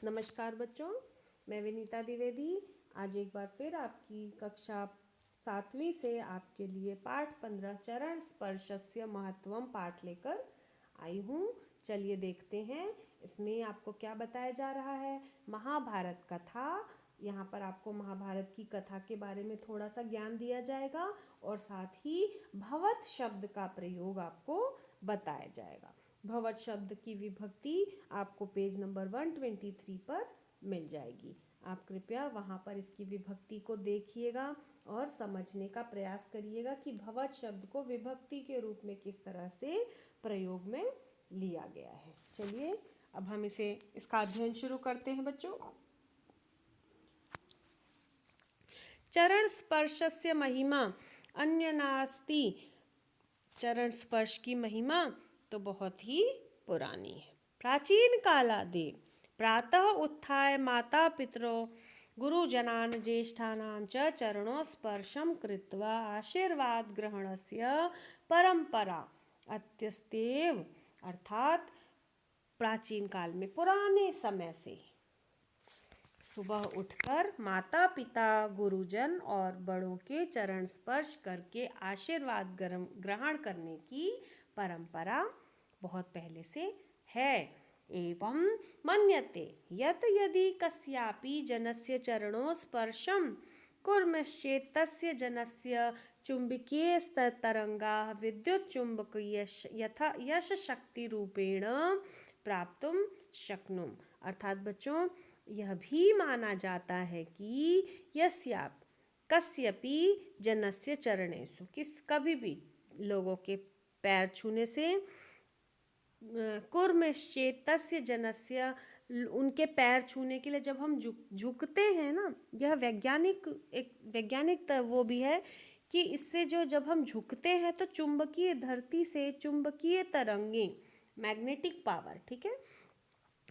नमस्कार बच्चों, मैं विनीता द्विवेदी आज एक बार फिर आपकी कक्षा 7वीं से आपके लिए पाठ 15 चरण स्पर्शस्य महत्वम पाठ लेकर आई हूँ। चलिए देखते हैं इसमें आपको क्या बताया जा रहा है। महाभारत कथा, यहाँ पर आपको महाभारत की कथा के बारे में थोड़ा सा ज्ञान दिया जाएगा और साथ ही भवत शब्द का प्रयोग आपको बताया जाएगा। भवत शब्द की विभक्ति आपको पेज नंबर 123 पर मिल जाएगी। आप कृपया वहाँ पर इसकी विभक्ति को देखिएगा और समझने का प्रयास करिएगा कि भवत शब्द को विभक्ति के रूप में किस तरह से प्रयोग में लिया गया है। चलिए अब हम इसका अध्ययन शुरू करते हैं बच्चों। चरण स्पर्शस्य महिमा अन्य नास्ति। चरण स्पर्श की महिमा तो बहुत ही पुरानी है। प्राचीन कालादेव प्रातः उत्थाय माता पितरो गुरुजनान् ज्येष्ठानां च चरणों स्पर्शं कृत्वा आशीर्वाद ग्रहणस्य परंपरा अत्यस्तेव। अर्थात प्राचीन काल में पुराने समय से सुबह उठकर माता पिता गुरुजन और बड़ों के चरण स्पर्श करके आशीर्वाद ग्रहण करने की परंपरा बहुत पहले से है। एवं मन्यते यत् यदि कस्यापि जनस्य चरणों स्पर्शं कुर्मश्चेत् तस्य जनस्य चुंबकीय तरंगाः विद्युत चुंबकीय यश शक्ति रूपेण प्राप्तुं शक्नुम। अर्थात बच्चों यह भी माना जाता है कि यस्याप कस्यपि जनस्य चरणेषु कभी भी लोगों के पैर छूने से कुर्मश्चेत् तस्य जनस्य उनके पैर छूने के लिए जब हम झुकते हैं ना, यह वैज्ञानिक वो भी है कि इससे जब हम झुकते हैं तो चुंबकीय धरती से चुंबकीय तरंगें, मैग्नेटिक पावर, ठीक है,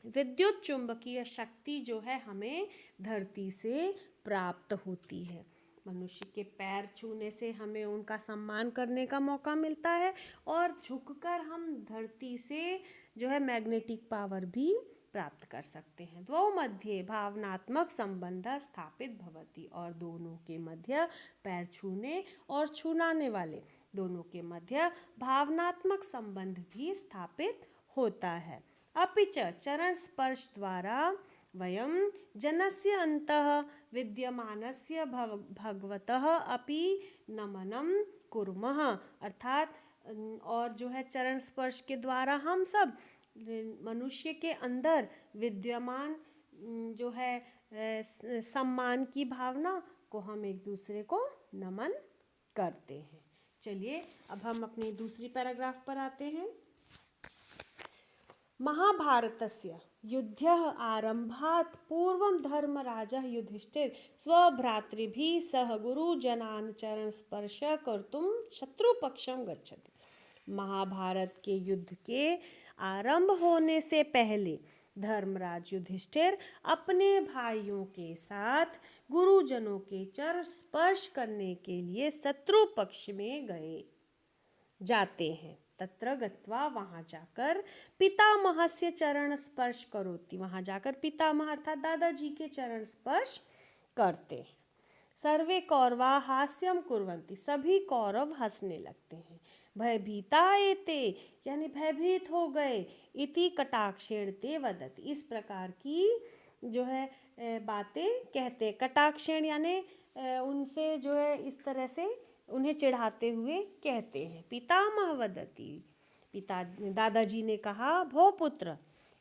विद्युत चुंबकीय शक्ति जो है हमें धरती से प्राप्त होती है। मनुष्य के पैर छूने से हमें उनका सम्मान करने का मौका मिलता है और झुककर हम धरती से जो है मैग्नेटिक पावर भी प्राप्त कर सकते हैं। द्वौ मध्ये भावनात्मक संबंध स्थापित भवति, और दोनों के मध्य पैर छूने और छूनाने वाले दोनों के मध्य भावनात्मक संबंध भी स्थापित होता है। अपि च चरण स्पर्श द्वारा वयं जनस्य अन्तः विद्यमानस्य भगवतः अपि नमनं कुर्मः। अर्थात और जो है चरण स्पर्श के द्वारा हम सब मनुष्य के अंदर विद्यमान जो है सम्मान की भावना को हम एक दूसरे को नमन करते हैं। चलिए अब हम अपनी दूसरी पैराग्राफ पर आते हैं। महाभारतस्य युद्धः आरम्भात् पूर्वं धर्मराजः युधिष्ठिर स्वभ्रातृभिः सह गुरुजनान् चरणस्पर्श कर्तुं शत्रुपक्षं गच्छति। महाभारत के युद्ध के आरंभ होने से पहले धर्मराज युधिष्ठिर अपने भाइयों के साथ गुरुजनों के चरण स्पर्श करने के लिए शत्रु पक्ष में जाते हैं। तत्र गत्वा वहाँ जाकर पितामहस्य चरण स्पर्श करोति, वहाँ जाकर पितामह अर्थात दादाजी के चरण स्पर्श करते हैं। सर्वे कौरवा हास्यम कुर्वन्ति, सभी कौरव हंसने लगते हैं। भयभीता एते यानी भयभीत हो गए, इति कटाक्षेण ते वदति, इस प्रकार की जो है बातें कहते। कटाक्षेण यानी उनसे जो है इस तरह से उन्हें चिढ़ाते हुए कहते हैं। पितामह वदति, दादाजी ने कहा, भो पुत्र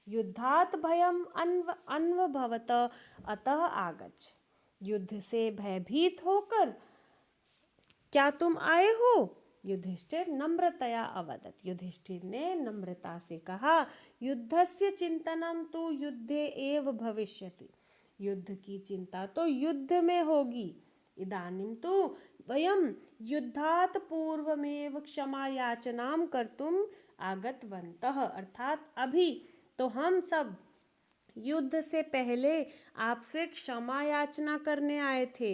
युद्धात् भयम अन्वभवत अतः आगच्छ, युद्ध से भयभीत होकर क्या तुम आए हो? युधिष्ठिर नम्रतया अवदत्, युधिष्ठिर ने नम्रता से कहा, युद्धस्य चिंतनम तो युद्धे एव भविष्यति, युद्ध की चिंता तो युद्ध में होगी। इदानीं तु वयं युद्धात् पूर्वमेव क्षमा याचनां कर्तुं आगतवन्तः, अर्थात अभी तो हम सब युद्ध से पहले आपसे क्षमा याचना करने आए थे।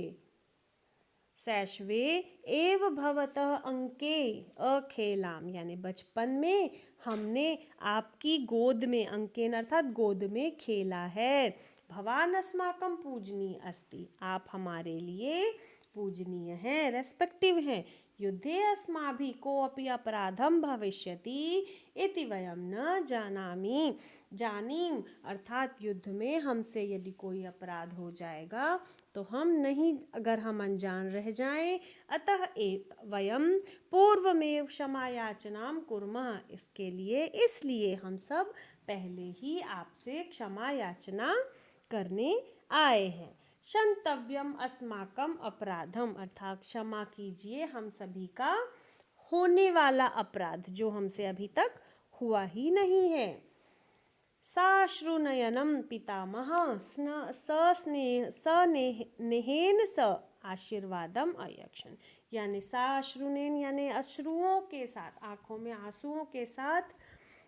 शैशवे एव भवतः अंके अखेलाम, यानी बचपन में हमने आपकी गोद में, अंकेन अर्थात गोद में खेला है। भवान अस्माकं पूजनीय अस्ति, आप हमारे लिए पूजनीय हैं, रेस्पेक्टिव हैं। युद्धे अस्माभिः कोऽपि अपराधं भविष्यति इति वयं न जानामि, जानीम अर्थात युद्ध में हमसे यदि कोई अपराध हो जाएगा तो हम नहीं, अगर हम अनजान रह जाएं, अतः वयम पूर्वमेव क्षमा याचनाम कुर्मः, इसके लिए, इसलिए हम सब पहले ही आपसे क्षमा याचना करने आए हैं। क्षन्तव्यम अस्माकम अपराधम, अर्थात क्षमा कीजिए हम सभी का होने वाला अपराध जो हमसे अभी तक हुआ ही नहीं है। साश्रुनयनम पितामह सनेहेन स आशीर्वादम अयक्षण, यानी साश्रुनेन यानी अश्रुओं के साथ, आंखों में आंसुओं के साथ,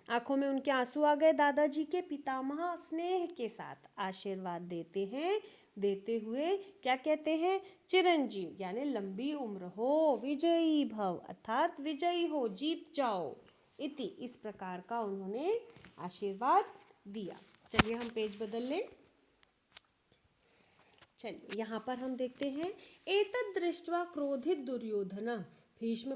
आंखों में उनके आंसू आ गए दादाजी के, पितामह स्नेह के साथ आशीर्वाद देते हैं, देते हुए क्या कहते हैं, चिरंजीव यानी लंबी उम्र हो, विजयी भव अर्थात विजयी हो, जीत जाओ, इति इस प्रकार का उन्होंने आशीर्वाद दिया। चलिए हम पेज बदल लें। चलिए यहाँ पर हम देखते हैं, एतद् दृष्ट्वा क्रोधित दुर्योधन भीष्म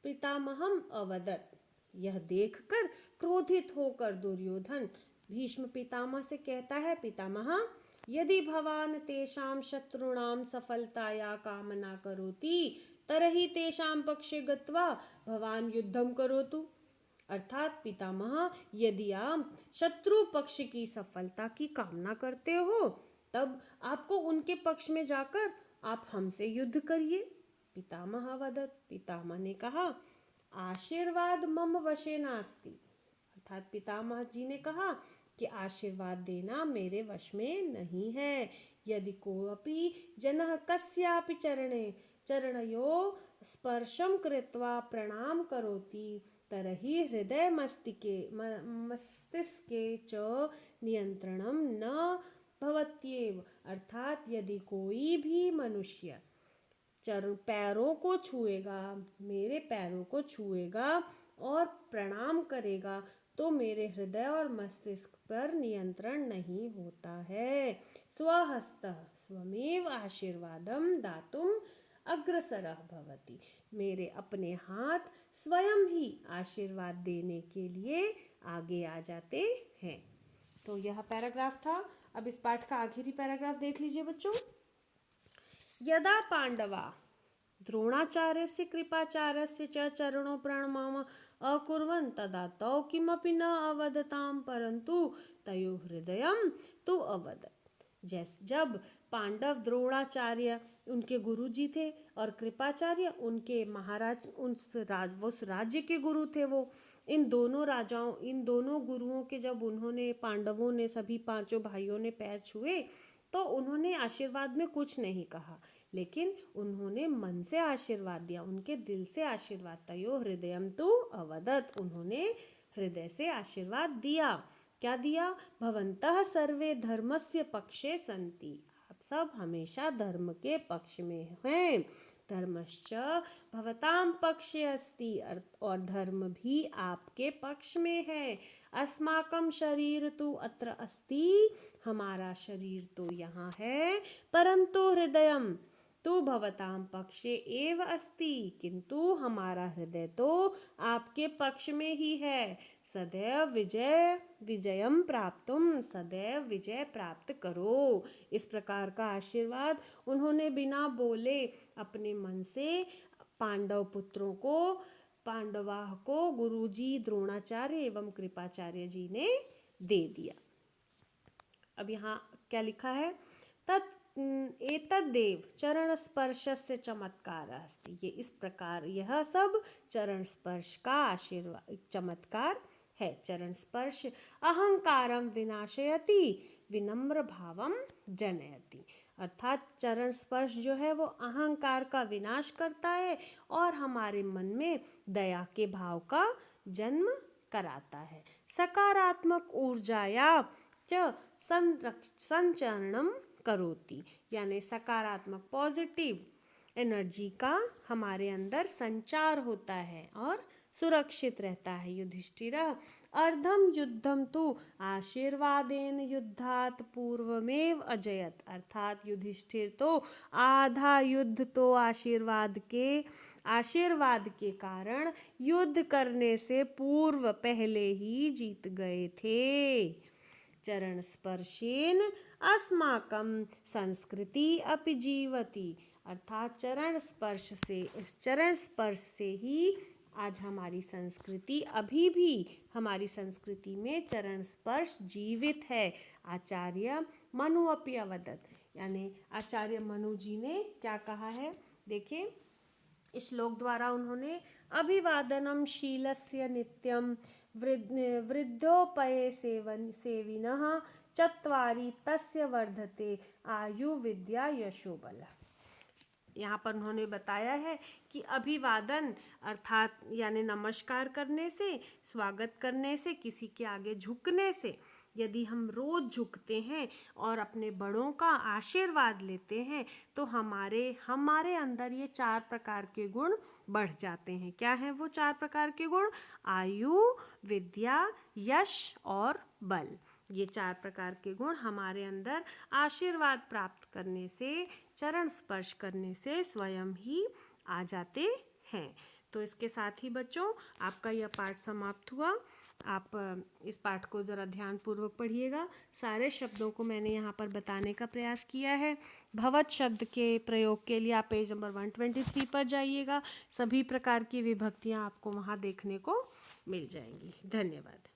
पितामहम अवदत्, यह देखकर क्रोधित होकर दुर्योधन भीष्म पितामह से कहता है, पितामह यदि भवान तेषां शत्रुणां सफलताया कामना करोति तरहि तेषां पक्षे गत्वा भवान युद्धम करोतु, अर्थात पितामह यदि आप शत्रु पक्ष की सफलता की कामना करते हो तब आपको उनके पक्ष में जाकर आप हमसे युद्ध करिए। पितामह वदत्, पितामह ने कहा, आशीर्वाद मम वशे नास्ति, अर्थात पितामह जी ने कहा कि आशीर्वाद देना मेरे वश में नहीं है। यदि कोऽपि जनः कस्यापि चरणयो स्पर्शं कृत्वा प्रणाम करोति तरहि हृदय मस्तिष्के च नियंत्रणं न भवत्येव, अर्थात यदि कोई भी मनुष्य पैरों को छुएगा, मेरे पैरों को छुएगा और प्रणाम करेगा तो मेरे हृदय और मस्तिष्क पर नियंत्रण नहीं होता है। स्वहस्तः स्वमेव आशीर्वादम दातुम अग्रसरः भवति, मेरे अपने हाथ स्वयं ही आशीर्वाद देने के लिए आगे आ जाते हैं। तो यह पैराग्राफ था। अब इस पाठ का आखिरी पैराग्राफ देख लीजिए बच्चों। यदा पांडवा द्रोणाचार्यस्य कृपाचार्यस्य च चरणों प्रणमाम अकुर्वन् तदा तौ किमपि न अवदताम परंतु तयो हृदयम तु अवदत्। जब पांडव द्रोणाचार्य उनके गुरु जी थे और कृपाचार्य उनके महाराज, उस राज्य के गुरु थे, वो इन दोनों गुरुओं के जब उन्होंने, पांडवों ने, सभी पांचों भाइयों ने पैर छुए तो उन्होंने आशीर्वाद में कुछ नहीं कहा, लेकिन उन्होंने मन से आशीर्वाद दिया, उनके दिल से आशीर्वाद। तयो हृदयम तु अवदत्, उन्होंने हृदय से आशीर्वाद दिया। क्या दिया? भवन्तः सर्वे धर्मस्य पक्षे सन्ति, आप सब हमेशा धर्म के पक्ष में हैं। धर्मश्च भवतां पक्षे अस्ति, और धर्म भी आपके पक्ष में है। अस्माकं शरीर तु अत्र अस्ति, हमारा शरीर तो यहाँ है, परंतु हृदयम तो भवतां पक्षे एव अस्ति, किंतु हमारा हृदय तो आपके पक्ष में ही है। सदैव विजयम प्राप्तुम, सदैव विजय प्राप्त करो। इस प्रकार का आशीर्वाद उन्होंने बिना बोले अपने मन से पांडव पुत्रों को, पांडवाह को गुरुजी द्रोणाचार्य एवं कृपाचार्य जी ने दे दिया। अब यहाँ क्या लिखा है? एतद्देव चरण स्पर्शस्य चमत्कार अस्ति, ये इस प्रकार, यह सब चरण स्पर्श का आशीर्वाद चमत्कार है। चरण स्पर्श अहंकारम विनाशयति विनम्र भावम जनयति, अर्थात चरण स्पर्श जो है वो अहंकार का विनाश करता है और हमारे मन में दया के भाव का जन्म कराता है। सकारात्मक ऊर्जाया च संचरणम करोति, यानी सकारात्मक पॉजिटिव एनर्जी का हमारे अंदर संचार होता है और सुरक्षित रहता है। युधिष्ठिरः अर्धम युद्धम तु आशीर्वादेन युद्धात पूर्वमेव अजयत, अर्थात युधिष्ठिर तो आधा युद्ध तो आशीर्वाद के कारण युद्ध करने से पूर्व पहले ही जीत गए थे। चरण स्पर्शेन अस्माकं संस्कृति अपि जीवति, अर्थात चरण स्पर्श से, इस चरण स्पर्श से ही आज हमारी संस्कृति, अभी भी हमारी संस्कृति में चरण स्पर्श जीवित है। आचार्य मनु अपि अवदत्, यानी आचार्य मनु जी ने क्या कहा है, देखिए इस श्लोक द्वारा उन्होंने अभिवादनम शीलस्य नित्यम वृद्धोपये सेविनः चत्वारि तस्य वर्धते आयु विद्या यशो बल। यहाँ पर उन्होंने बताया है कि अभिवादन अर्थात यानी नमस्कार करने से, स्वागत करने से, किसी के आगे झुकने से, यदि हम रोज झुकते हैं और अपने बड़ों का आशीर्वाद लेते हैं तो हमारे अंदर ये 4 प्रकार के गुण बढ़ जाते हैं। क्या हैं वो 4 प्रकार के गुण? आयु, विद्या, यश और बल। ये 4 प्रकार के गुण हमारे अंदर आशीर्वाद प्राप्त करने से, चरण स्पर्श करने से स्वयं ही आ जाते हैं। तो इसके साथ ही बच्चों आपका यह पाठ समाप्त हुआ। आप इस पाठ को ज़रा ध्यानपूर्वक पढ़िएगा। सारे शब्दों को मैंने यहाँ पर बताने का प्रयास किया है। भवत शब्द के प्रयोग के लिए आप पेज नंबर 123 पर जाइएगा। सभी प्रकार की विभक्तियाँ आपको वहाँ देखने को मिल जाएंगी। धन्यवाद।